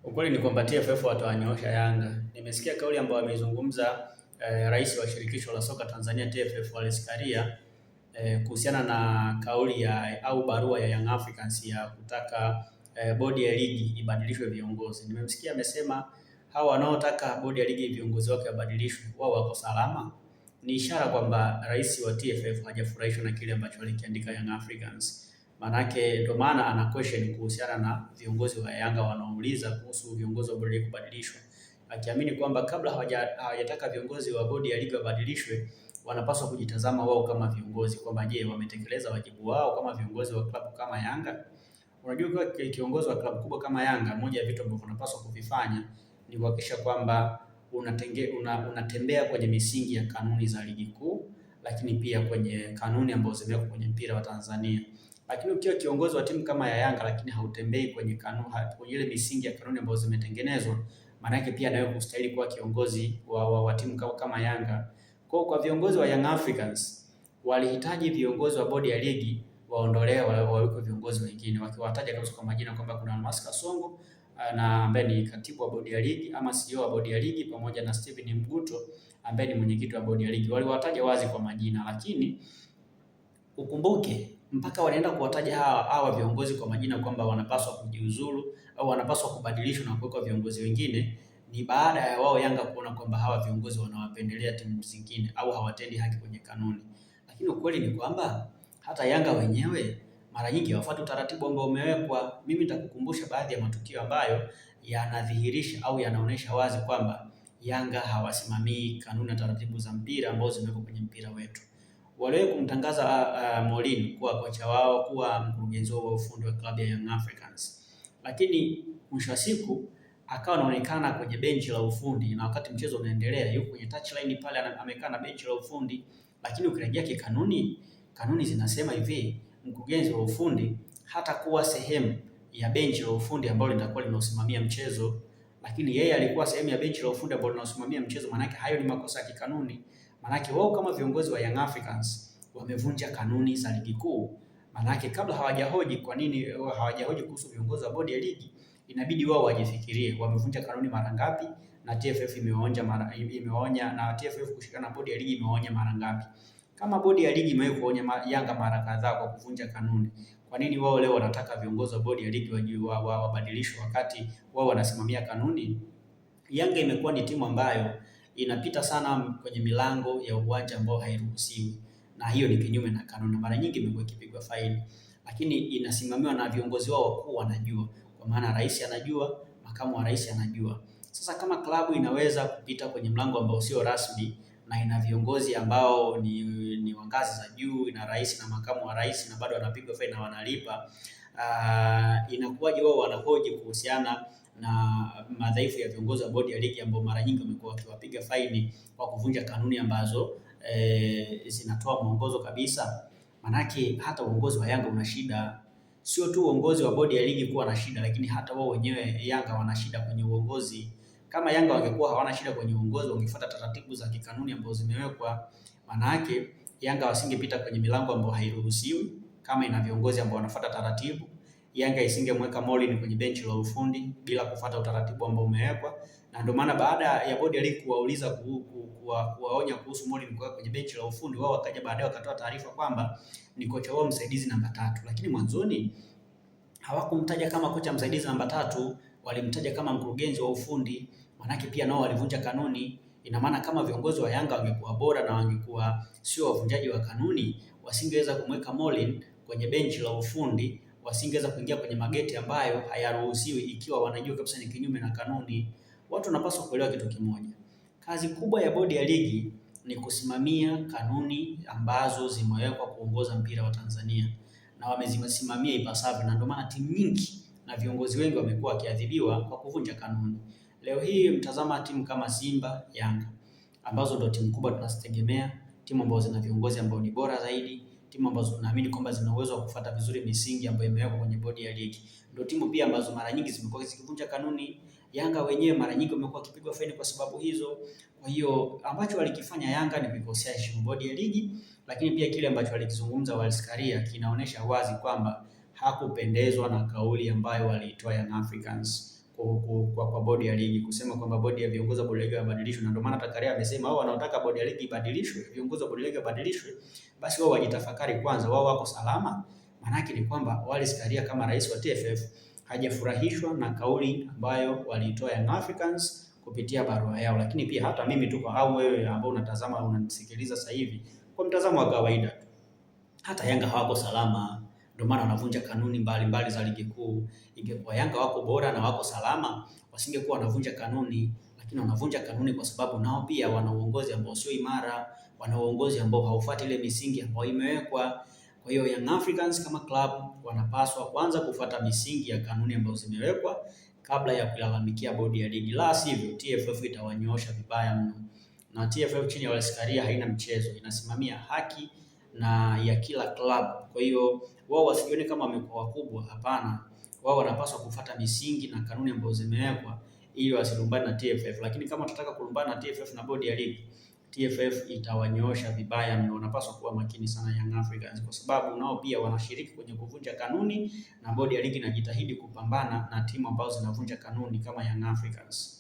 Ukweli ni kwamba TFF watawanyoosha Yanga. Nimesikia kauli ambayo ameizungumza rais wa shirikisho la soka Tanzania TFF Wallace Karia kuhusiana na kauli ya au barua ya Young Africans ya kutaka bodi ya ligi ibadilishwe viongozi. Nimemsikia amesema hawa wanaotaka bodi ya ligi viongozi wake wabadilishwe wao wako salama. Ni ishara kwamba rais wa TFF hajafurahishwa na kile ambacho alikiandika Young Africans. Manake ndio maana ana question kuhusiana na viongozi wa Yanga wanaouliza kuhusu viongozi wa bodi ya ligi kubadilishwa, akiamini kwamba kabla hawajataka viongozi wa bodi ya ligi wabadilishwe, wanapaswa kujitazama wao kama viongozi kwamba je, wametekeleza wajibu wao kama viongozi wa klabu kama Yanga. Unajua, kwa kiongozi wa klabu kubwa kama Yanga, moja ya vitu ambavyo unapaswa kuvifanya ni kuhakikisha kwamba unatembea kwenye misingi ya kanuni za ligi kuu, lakini pia kwenye kanuni ambazo zimewekwa kwenye mpira wa Tanzania. Lakini ukiwa kiongozi wa timu kama ya Yanga lakini hautembei kwenye kanuni, kwenye ile misingi ya kanuni ambazo zimetengenezwa, maana yake pia nawe kustahili kuwa kiongozi wa timu kama Yanga. Kwa viongozi wa Young Africans walihitaji viongozi wa bodi ya ligi waondolewe, wawekwe viongozi wengine, wakiwataja kabisa kwa majina kwamba kuna Almas Kasongo na ambaye ni katibu wa bodi ya ligi ama CEO wa bodi ya ligi, pamoja na Steven Mguto ambaye ni mwenyekiti wa bodi ya ligi. Waliwataja wazi kwa majina, lakini ukumbuke mpaka wanaenda kuwataja hawa viongozi kwa majina kwamba wanapaswa kujiuzulu au wanapaswa kubadilishwa na kuwekwa viongozi wengine, ni baada ya wao Yanga kuona kwamba hawa viongozi wanawapendelea timu zingine au hawatendi haki kwenye kanuni. Lakini ukweli ni kwamba hata Yanga wenyewe mara nyingi hawafuati utaratibu ambao umewekwa. Mimi nitakukumbusha baadhi ya matukio ambayo yanadhihirisha au yanaonyesha wazi kwamba Yanga hawasimamii kanuni na taratibu za mpira ambazo zimewekwa kwenye mpira wetu. Waliwahi kumtangaza Mourinho kuwa kocha wao, kuwa mkurugenzi wa ufundi wa klabu ya Young Africans, lakini mwisho wa siku akawa anaonekana kwenye benchi la ufundi, na wakati mchezo unaendelea yuko kwenye touchline pale amekaa na benchi la ufundi. Lakini ukirejea kikanuni, kanuni zinasema hivi, mkurugenzi wa ufundi hata kuwa sehemu ya benchi la ufundi ambalo litakuwa linasimamia mchezo, lakini yeye alikuwa sehemu ya benchi la ufundi ambalo linasimamia mchezo. Maanake hayo ni makosa ya kikanuni. Maanake wao kama viongozi wa Young Africans wamevunja kanuni za ligi kuu. Maanake kabla hawajahoji kwa nini hawajahoji kuhusu viongozi wa bodi ya ligi, inabidi wao wajifikirie wamevunja kanuni mara ngapi, na TFF imeonya na TFF kushikana na bodi ya ligi imeonya mara ngapi. Kama bodi ya ligi imewahi kuonya Yanga mara kadhaa kwa kuvunja kanuni, kwa nini wao leo wanataka viongozi wa bodi ya ligi wabadilishwe wakati wao wanasimamia kanuni? Yanga imekuwa ni timu ambayo inapita sana kwenye milango ya uwanja ambao hairuhusiwi, na hiyo ni kinyume na kanuni. Mara nyingi imekuwa ikipigwa faini, lakini inasimamiwa na viongozi wao wakuu wanajua, kwa maana rais anajua, makamu wa rais anajua. Sasa kama klabu inaweza kupita kwenye mlango ambao sio rasmi na ina viongozi ambao ni wa ngazi za juu, ina rais na makamu wa rais, na bado wanapigwa faini na wanalipa, inakuwaje wao wanahoji kuhusiana na madhaifu ya viongozi wa bodi ya ligi ambao mara nyingi wamekuwa wakiwapiga faini kwa kuvunja kanuni ambazo zinatoa mwongozo kabisa? Manake hata uongozi wa Yanga una shida, sio tu uongozi wa bodi ya ligi kuwa na shida, lakini hata wao wenyewe Yanga wana shida kwenye uongozi. Kama Yanga wangekuwa hawana shida kwenye uongozi, wangefuata taratibu za kikanuni ambazo zimewekwa, manake Yanga wasingepita kwenye milango ambayo hairuhusiwi. Kama ina viongozi ambao wanafuata taratibu, Yanga isingemweka Mourinho kwenye benchi la ufundi bila kufuata utaratibu ambao umewekwa. Na ndio maana baada ya bodi ya ligi kuwauliza kuwaonya kuhusu Mourinho kuweka kwenye benchi la ufundi, wao wakaja baadaye wakatoa taarifa kwamba ni kocha wao msaidizi namba 3. Lakini mwanzoni hawakumtaja kama kocha msaidizi namba 3, walimtaja kama mkurugenzi wa ufundi. Manake pia nao walivunja kanuni. Ina maana kama viongozi wa Yanga wangekuwa bora na wangekuwa sio wavunjaji wa kanuni, wasingeweza kumweka Mourinho kwenye benchi la ufundi, wasingeweza kuingia kwenye mageti ambayo hayaruhusiwi, ikiwa wanajua kabisa ni kinyume na kanuni. Watu wanapaswa kuelewa kitu kimoja. Kazi kubwa ya bodi ya ligi ni kusimamia kanuni ambazo zimewekwa kuongoza mpira wa Tanzania, na wamezisimamia ipasavyo, na ndio maana timu nyingi na viongozi wengi wamekuwa wakiadhibiwa kwa kuvunja kanuni. Leo hii mtazama timu kama Simba, Yanga ambazo ndio timu kubwa tunazitegemea, timu ambazo zina viongozi ambao ni bora zaidi, timu ambazo tunaamini kwamba zina uwezo wa kufuata vizuri misingi ambayo imewekwa kwenye bodi ya ligi. Ndio timu pia ambazo mara nyingi zimekuwa zikivunja kanuni. Yanga wenyewe mara nyingi wamekuwa wakipigwa faini kwa sababu hizo. Kwa hiyo ambacho walikifanya Yanga ni kukosea heshima bodi ya ligi, lakini pia kile ambacho walikizungumza Wallace Karia kinaonyesha wazi kwamba hakupendezwa na kauli ambayo waliitoa Young Africans kwa bodi ya ligi kusema kwamba bodi ya viongozi wa bodi ya ligi wabadilishwe, na ndio maana Takaria amesema wao wanaotaka bodi ya ligi ibadilishwe, viongozi wa bodi ya ligi wabadilishwe, basi wao wajitafakari kwanza, wao wako salama. Maanake ni kwamba Wallace Karia kama rais wa TFF hajafurahishwa na kauli ambayo waliitoa Young Africans kupitia barua yao, lakini pia hata mimi tu au wewe ambao unatazama unanisikiliza sasa hivi, kwa mtazamo wa kawaida, hata Yanga hawako salama. Ndio maana wanavunja kanuni mbalimbali za ligi kuu. Ingekuwa Yanga wako bora na wako salama, wasingekuwa wanavunja kanuni, lakini wanavunja kanuni kwa sababu nao pia wana uongozi ambao sio imara, wana uongozi ambao haufuati ile misingi ambayo imewekwa. Kwa hiyo Young Africans kama club wanapaswa kwanza kufuata misingi ya kanuni ambazo zimewekwa kabla ya kulalamikia bodi ya ligi, la sivyo TFF itawanyoosha vibaya mno. Na TFF chini ya Wallace Karia haina mchezo, inasimamia haki na ya kila club. Kwa hiyo wao wasijione kama wamekuwa wakubwa, hapana. Wao wanapaswa kufuata misingi na kanuni ambazo zimewekwa ili wasilumbane na TFF. Lakini kama tunataka kulumbana na TFF na bodi ya ligi, TFF itawanyoosha vibaya mno. Wanapaswa kuwa makini sana Young Africans, kwa sababu nao pia wanashiriki kwenye kuvunja kanuni, na bodi ya ligi inajitahidi kupambana na timu ambazo zinavunja kanuni kama Young Africans.